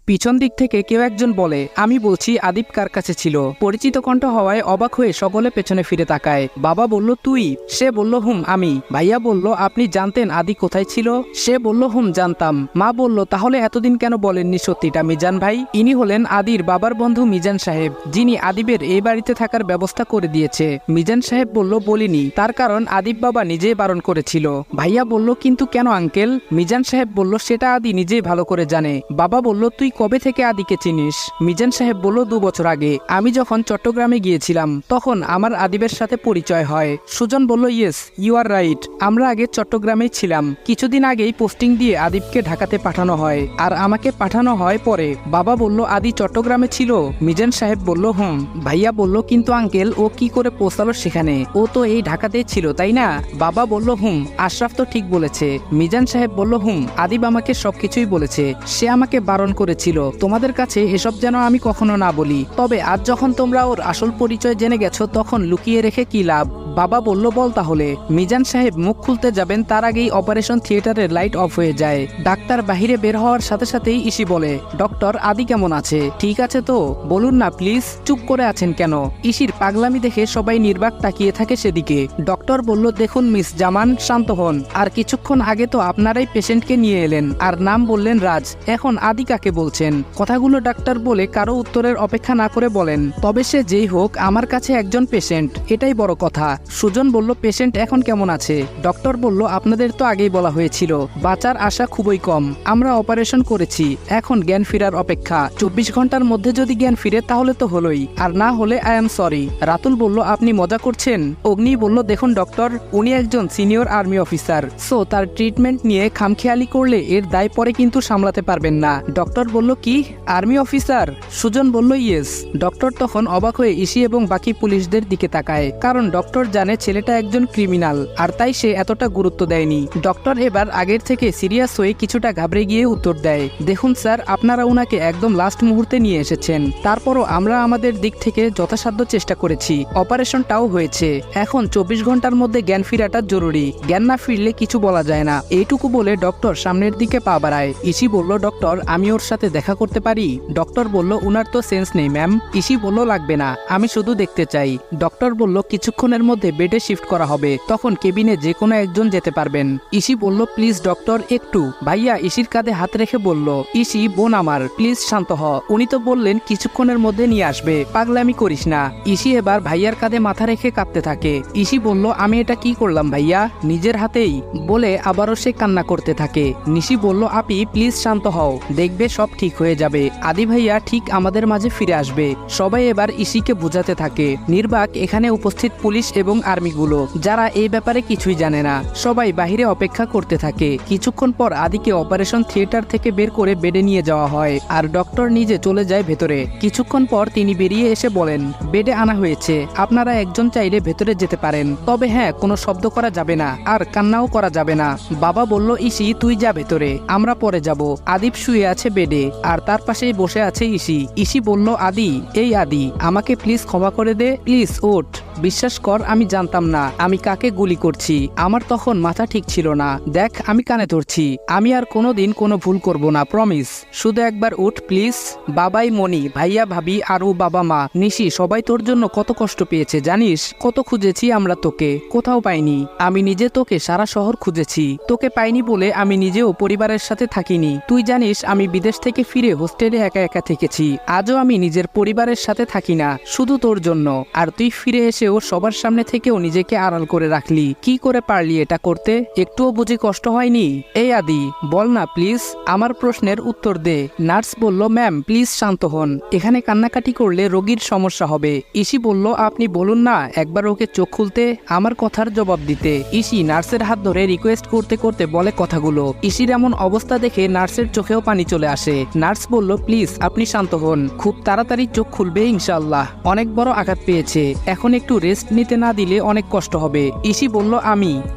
পিছন দিক থেকে কেউ একজন বলে, আমি বলছি আদিব কার কাছে ছিল। পরিচিত কণ্ঠ হওয়ায় অবাক হয়ে সকলে পেছনে ফিরে তাকায়। বাবা বলল, তুই? সে বলল, হুম আমি। ভাইয়া বলল, আপনি জানতেন আদি কোথায় ছিল? সে বলল, হুম জানতাম। মা বলল, তাহলে এতদিন কেন বলেননি সত্যিটা মিজান ভাই? ইনি হলেন আদির বাবার বন্ধু মিজান সাহেব, যিনি আদিবের এই বাড়িতে থাকার ব্যবস্থা করে দিয়েছে। মিজান সাহেব বলল, বলিনি, তার কারণ আদিব বাবা নিজেই বারণ করেছিল। ভাইয়া বলল, কিন্তু কেন আঙ্কেল? মিজান সাহেব বলল, সেটা আদি নিজেই ভালো করে জানে। বাবা বলল, তুই কবে থেকে আদিকে চিনিস? মিজান সাহেব বলল, 2 বছর আগে আমি যখন চট্টগ্রামে গিয়েছিলাম তখন আমার আদিবের সাথে পরিচয় হয়। সুজন বলল, ইয়েস ইউ আর রাইট, আমরা আগে চট্টগ্রামেই ছিলাম। কিছুদিন আগেই পোস্টিং দিয়ে আদিবকে ঢাকাতে পাঠানো হয় আর আমাকে পাঠানো হয় পরে। বাবা বলল, আদি চট্টগ্রামে ছিল? মিজান সাহেব বলল, হুম। ভাইয়া বলল, কিন্তু আঙ্কেল ও কি করে পৌঁছালো সেখানে? ও তো এই ঢাকাতেই ছিল তাই না? বাবা বলল, হুম, আশরাফ তো ঠিক বলেছে। মিজান সাহেব বলল, হুম, আদিব আমাকে সবকিছুই বলেছে। সে আমাকে বারণ করেছিল তোমাদের কাছে এসব যেন আমি কখনো না বলি। তবে আজ যখন তোমরা ওর আসল পরিচয় জেনে গেছো তখন লুকিয়ে রেখে কি লাভ? বাবা বলল, বল তাহলে। মিজান সাহেব মুখ খুলতে যাবেন তার আগেই অপারেশন থিয়েটারের লাইট অফ হয়ে যায়। ডাক্তার বাহিরে বের হওয়ার সাথে সাথেই ইসি বলে, ডক্টর আদি কেমন আছে? ঠিক আছে তো? বলুন না প্লিজ, চুপ করে আছেন কেন? ইসির পাগলামি দেখে সবাই নির্বাক তাকিয়ে থাকে সেদিকে। ডক্টর বলল, দেখুন মিস জামান, শান্ত হন। আর কিছুক্ষণ আগে তো আপনারাই পেশেন্টকে নিয়ে এলেন আর নাম বললেন রাজ, এখন আদি কাকে বলছেন? কথাগুলো ডাক্তার বলে কারো উত্তরের অপেক্ষা না করে বলেন, তবে সে যেই হোক আমার কাছে একজন পেশেন্ট, এটাই বড় কথা। সুজন বলল, পেশেন্ট এখন কেমন আছে? ডক্টর বলল, আপনাদের তো আগেই বলা হয়েছিল বাঁচার আশা খুবই কম। আমরা অপারেশন করেছি, এখন জ্ঞান ফেরার অপেক্ষা। 24 ঘন্টার মধ্যে যদি জ্ঞান ফিরে তাহলে তো হলোই, আর না হলে আই এম সরি। রাতুল বলল, আপনি মজা করছেন? অগ্নি বলল, দেখুন ডক্টর, উনি একজন সিনিয়র আর্মি অফিসার, সো তার ট্রিটমেন্ট নিয়ে খামখেয়ালি করলে এর দায় পরে কিন্তু সামলাতে পারবেন না। ডক্টর বলল, কি আর্মি অফিসার? সুজন বলল, ইয়েস। ডক্টর তখন অবাক হয়ে ইসি এবং বাকি পুলিশদের দিকে তাকায়, কারণ ডক্টর জানে ছেলেটা একজন ক্রিমিনাল আর তাই সে এতটা গুরুত্ব দেয়নি। ডক্টর এবার আগের থেকে সিরিয়াস হয়ে কিছুটা ঘাবড়ে গিয়ে উত্তর দেয়, দেখুন স্যার, আপনারা ওনাকে একদম লাস্ট মুহূর্তে নিয়ে এসেছেন, তারপরও আমরা আমাদের দিক থেকে যথাসাধ্য চেষ্টা করেছি। অপারেশনটাও হয়েছে, এখন 24 ঘন্টার মধ্যে জ্ঞান ফেরাটা জরুরি। জ্ঞান না ফিরলে কিছু বলা যায় না। এইটুকু বলে ডক্টর সামনের দিকে পা বাড়ায়। ইসি বলল, ডক্টর আমি ওর সাথে দেখা করতে পারি? ডক্টর বলল, উনার তো সেন্স নেই ম্যাম। ইসি বলল, লাগবে না, আমি শুধু দেখতে চাই। ডক্টর বলল, কিছুক্ষণের মধ্যে বেডে শিফট করা হবে, তখন কেবিনে যে কোনো একজন যেতে পারবেন। ইসি বলল, প্লিজ ডক্টর একটু। ভাইয়া ইসির কাঁধে হাত রেখে বলল, ইসি বোন আমার, প্লিজ শান্ত হ। উনি তো বললেন কিছুক্ষণের মধ্যে নিয়ে আসবে, পাগলামি করিস না। ইসি এবার ভাইয়ার কাঁধে মাথা রেখে কাঁদতে থাকে। ইসি বলল, আমি এটা কি করলাম ভাইয়া, নিজের হাতেই? বলে আবারও সে কান্না করতে থাকে। নিশি বলল, আপি প্লিজ শান্ত হও, দেখবে সব ঠিক হয়ে যাবে। আদি ভাইয়া ঠিক আমাদের মাঝে ফিরে আসবে। সবাই এবার ইসিকে বোঝাতে থাকে। নির্বাক এখানে উপস্থিত পুলিশ এবং আর্মিগুলো, যারা এই ব্যাপারে কিছুই জানে না, সবাই বাহিরে অপেক্ষা করতে থাকে। কিছুক্ষণ পর আদিকে অপারেশন থিয়েটার থেকে বের করে বেডে নিয়ে যাওয়া হয় আর ডক্টর নিজে চলে যায় ভেতরে। কিছুক্ষণ পর তিনি বেরিয়ে এসে বলেন, বেডে আনা হয়েছে, আপনারা একজন চাইলে ভেতরে যেতে পারেন, তবে হ্যাঁ কোনো শব্দ করা যাবে না আর কান্নাও করা যাবে না। বাবা বলল, ইসি তুই যা ভেতরে, আমরা পরে যাব। আদিব শুয়ে আছে বেডে আর তার পাশেই বসে আছে ইসি। ইসি বলল, আদি, এই আদি, আমাকে প্লিজ ক্ষমা করে দে, প্লিজ ওঠ। বিশ্বাস কর আমি জানতাম না আমি কাকে গুলি করছি, আমার তখন মাথা ঠিক ছিল না। দেখ আমি কানে ধরছি, আমি আর কোনোদিন কোনো ভুল করব না, প্রমিস। শুধু একবার উঠ প্লিজ। বাবাই মনি, ভাইয়া ভাবি আর ও বাবা মা নিশি সবাই তোর জন্য কত কষ্ট পেয়েছে জানিস? কত খুঁজেছি আমরা তোকে, কোথাও পাইনি। আমি নিজে তোকে সারা শহর খুঁজেছি, তোকে পাইনি বলে আমি নিজেও পরিবারের সাথে থাকিনি। তুই জানিস আমি বিদেশ থেকে ফিরে হোস্টেলে একা একা থেকেছি, আজও আমি নিজের পরিবারের সাথে থাকি না, শুধু তোর জন্য। আর তুই ফিরে এসেও সবার সামনে থেকেও নিজেকে আড়াল করে রাখলি, কি করে পারলি এটা করতে? একটুও বুঝি কষ্ট হয়নি? এই আদি বল না প্লিজ, আমার প্রশ্নের উত্তর দে। নার্স বলল, ম্যাম প্লিজ শান্ত হন, এখানে কান্নাকাটি করলে রোগীর সমস্যা হবে। ইসি বলল, আপনি বলুন না একবার ওকে চোখ খুলতে, আমার কথার জবাব দিতে। ইসি নার্সের হাত ধরে রিকোয়েস্ট করতে করতে বলে কথাগুলো। ইসির এমন অবস্থা দেখে নার্সের চোখেও পানি চলে আসে। নার্স বলল, প্লিজ আপনি শান্ত হন, খুব তাড়াতাড়ি চোখ খুলবে ইনশাআল্লাহ, অনেক বড় আঘাত পেয়েছে, এখন একটু একটু রেস্ট নিতে না দিলে অনেক কষ্ট হবে। ইসি বলল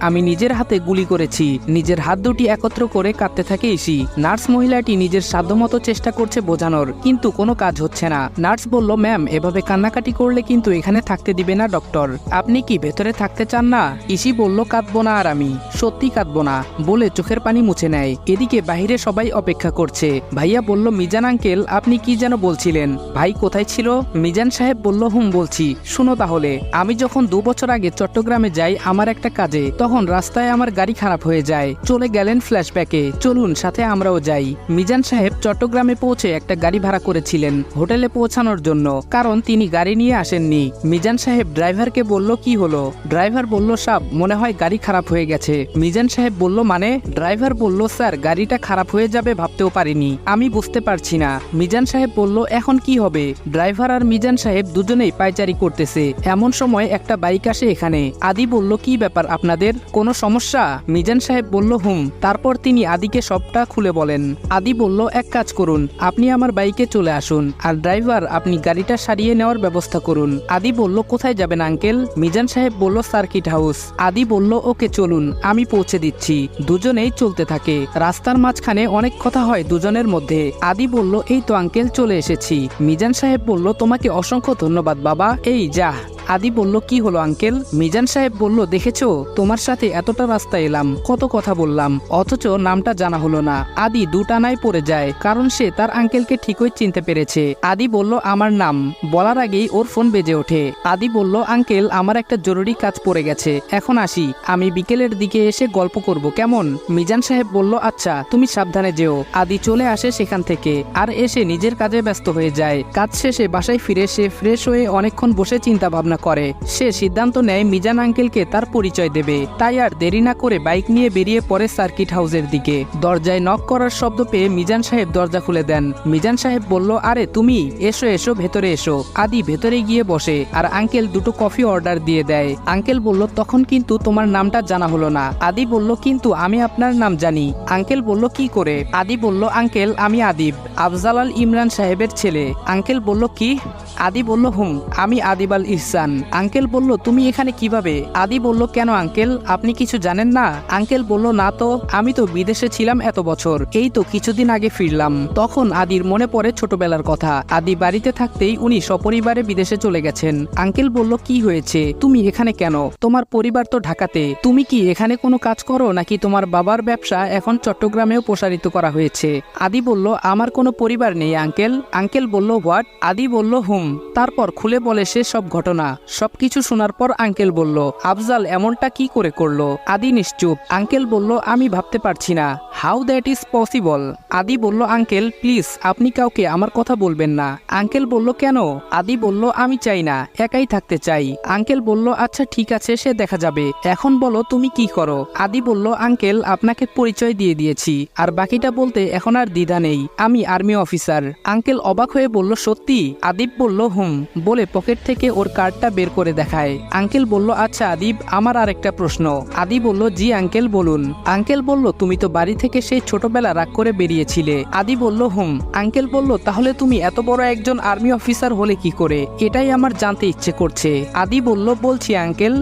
আমি নিজের হাতে গুলি করেছি। নিজের হাত দুটি একত্র করে কাঁদতে থাকে ইসি। নার্স মহিলাটি নিজের সাধ্যমতো চেষ্টা করছে বোঝানোর, কিন্তু কোনো কাজ হচ্ছে না। নার্স বলল, ম্যাম এভাবে কান্নাকাটি করলে কিন্তু এখানে থাকতে দিবে না ডক্টর। আপনি কি ভেতরে থাকতে চান না? ইসি বলল, কাঁদবো না, আর আমি সত্যি কাঁদবো না বলে চোখের পানি মুছে নেয়। এদিকে বাহিরে সবাই অপেক্ষা করছে। ভাইয়া বলল, মিজান আঙ্কেল আপনি কি যেন বলছিলেন? ভাই কোথায় ছিল? মিজান সাহেব বলল, বলছি শুনো তাহলে। আমি যখন 2 বছর আগে চট্টগ্রামে যাই আমার একটা কাজে, তখন রাস্তায় আমার গাড়ি খারাপ হয়ে যায়। চলে গেলেন ফ্ল্যাশব্যাকে, চলুন সাথে আমরাও যাই। মিজান সাহেব চট্টগ্রামে পৌঁছে একটা গাড়ি ভাড়া করেছিলেন হোটেলে পৌঁছানোর জন্য, কারণ তিনি গাড়ি নিয়ে আসেননি। মিজান সাহেব ড্রাইভারকে বলল, কি হলো? ড্রাইভার বলল, সাব মনে হয় গাড়ি খারাপ হয়ে গেছে। মিজান সাহেব বলল, মানে? ড্রাইভার বলল, স্যার গাড়িটা খারাপ হয়ে যাবে ভাবতেও পারিনি, আমি বুঝতে পারছি না। মিজান সাহেব বলল, এখন কি হবে? ড্রাইভার আর মিজান সাহেব দুজনেই পায়চারি করতেছে। এমন সময় একটা বাইক আসে এখানে। আদি বলল, কি ব্যাপার আপনাদের, কোনো সমস্যা? মিজান সাহেব বলল, তারপর তিনি আদিকে সবটা খুলে বলেন। আদি বলল, এক কাজ করুন, আপনি আমার বাইকে চলে আসুন, আর ড্রাইভার আপনি গাড়িটা সারিয়ে নেওয়ার ব্যবস্থা করুন। আদি বলল, কোথায় যাবেন আঙ্কেল? মিজান সাহেব বলল, সার্কিট হাউস। আদি বলল, ওকে চলুন, আমি পৌঁছে দিচ্ছি। দুজনেই চলতে থাকে। রাস্তার মাঝখানে অনেক কথা হয় দুজনের মধ্যে। আদি বলল, এই তো আঙ্কেল চলে এসেছি। মিজান সাহেব বলল, তোমাকে অসংখ্য ধন্যবাদ বাবা, এই যা। আদি বলল, কি হলো আঙ্কেল? মিজান সাহেব বলল, দেখেছো তোমার সাথে এতটা রাস্তা এলাম, কত কথা বললাম, অথচ নামটা জানা হলো না। আদি দুটানায় পড়ে যায়, কারণ সে তার আঙ্কেলকে ঠিকই চিনতে পেরেছে। আদি বলল, আমার নাম বলার আগেই ওর ফোন বেজে ওঠে। আদি বলল, আঙ্কেল আমার একটা জরুরি কাজ পড়ে গেছে, এখন আসি, আমি বিকেলের দিকে এসে গল্প করব কেমন? মিজান সাহেব বলল, আচ্ছা তুমি সাবধানে যেও। আদি চলে আসে সেখান থেকে, আর এসে নিজের কাজে ব্যস্ত হয়ে যায়। কাজ শেষে বাসায় ফিরে সে ফ্রেশ হয়ে অনেকক্ষণ বসে চিন্তা ভাবনা করে। সে সিদ্ধান্ত নেয় মিজান আঙ্কেলকে তার পরিচয় দেবে। তাই আর দেরি না করে বাইক নিয়ে বেরিয়ে পড়ে সার্কিট হাউসের দিকে। দরজায় নক করার শব্দ পেয়ে মিজান সাহেব দরজা খুলে দেন। মিজান সাহেব বলল, আরে তুমি, এসো এসো ভেতরে এসো। আদি ভেতরে গিয়ে বসে, আর আঙ্কেল দুটো কফি অর্ডার দিয়ে দেয়। আঙ্কেল বলল, তখন কিন্তু তোমার নামটা জানা হলো না। আদি বলল, কিন্তু আমি আপনার নাম জানি। আঙ্কেল বলল, কি করে? আদি বলল, আঙ্কেল আমি আদিব, আফজাল আল ইমরান সাহেবের ছেলে। আঙ্কেল বলল, কি? আদি বলল, আমি আদিব আল ইহসান। আঙ্কেল বলল, তুমি এখানে কিভাবে? আদি বলল, কেন আঙ্কেল আপনি কিছু জানেন না? আঙ্কেল বলল, না তো, আমি তো বিদেশে ছিলাম এত বছর, এই তো কিছুদিন আগে ফিরলাম। তখন আদির মনে পড়ে ছোটবেলার কথা। আদি বাড়িতে থাকতেই উনি সপরিবারে বিদেশে চলে গেছেন। আঙ্কেল বলল, কি হয়েছে, তুমি এখানে কেন? তোমার পরিবার তো ঢাকাতে, তুমি কি এখানে কোনো কাজ করো নাকি তোমার বাবার ব্যবসা এখন চট্টগ্রামেও প্রসারিত করা হয়েছে? আদি বলল, আমার কোনো পরিবার নেই আঙ্কেল। আঙ্কেল বলল, হোয়াট? আদি বলল, তারপর খুলে বলে সে সব ঘটনা। সবকিছু শোনার পর আঙ্কেল বলল, আফজাল এমনটা কি করে করলো? আদি নিশ্চুপ। আঙ্কেল বলল, আমি ভাবতে পারছি না, হাউ দ্যাট ইজ পসিবল? আদি বলল, আঙ্কেল প্লিজ আপনি কাউকে আমার কথা বলবেন না। আঙ্কেল বলল, কেন? আদি বলল, আমি চাই না, একাই থাকতে চাই। আঙ্কেল বলল, আচ্ছা ঠিক আছে, সে দেখা যাবে, এখন বলো তুমি কি করো? আদি বলল, আঙ্কেল আপনাকে পরিচয় দিয়ে দিয়েছি, আর বাকিটা বলতে এখন আর দ্বিধা নেই, আমি আর্মি অফিসার। আঙ্কেল অবাক হয়ে বলল, সত্যি? আদিব বলল, বলে পকেট থেকে ওর কার্ডটা বের করে দেখায়। আঙ্কেল বলল, আচ্ছা আদিব, আমার আর একটা প্রশ্ন। আদি বলল, জি আঙ্কেল বলুন। আঙ্কেল বলল, তুমি তো বাড়ি থেকে সেই ছোটবেলা রাগ করে বেরিয়েছিলে। আদি বলল, আঙ্কেল বলল, তাহলে তুমি এত বড় একজন আর্মি অফিসার হলে কি করে? এটাই আমার জানতে ইচ্ছে করছে। আদি বলল, বলছি আঙ্কেল,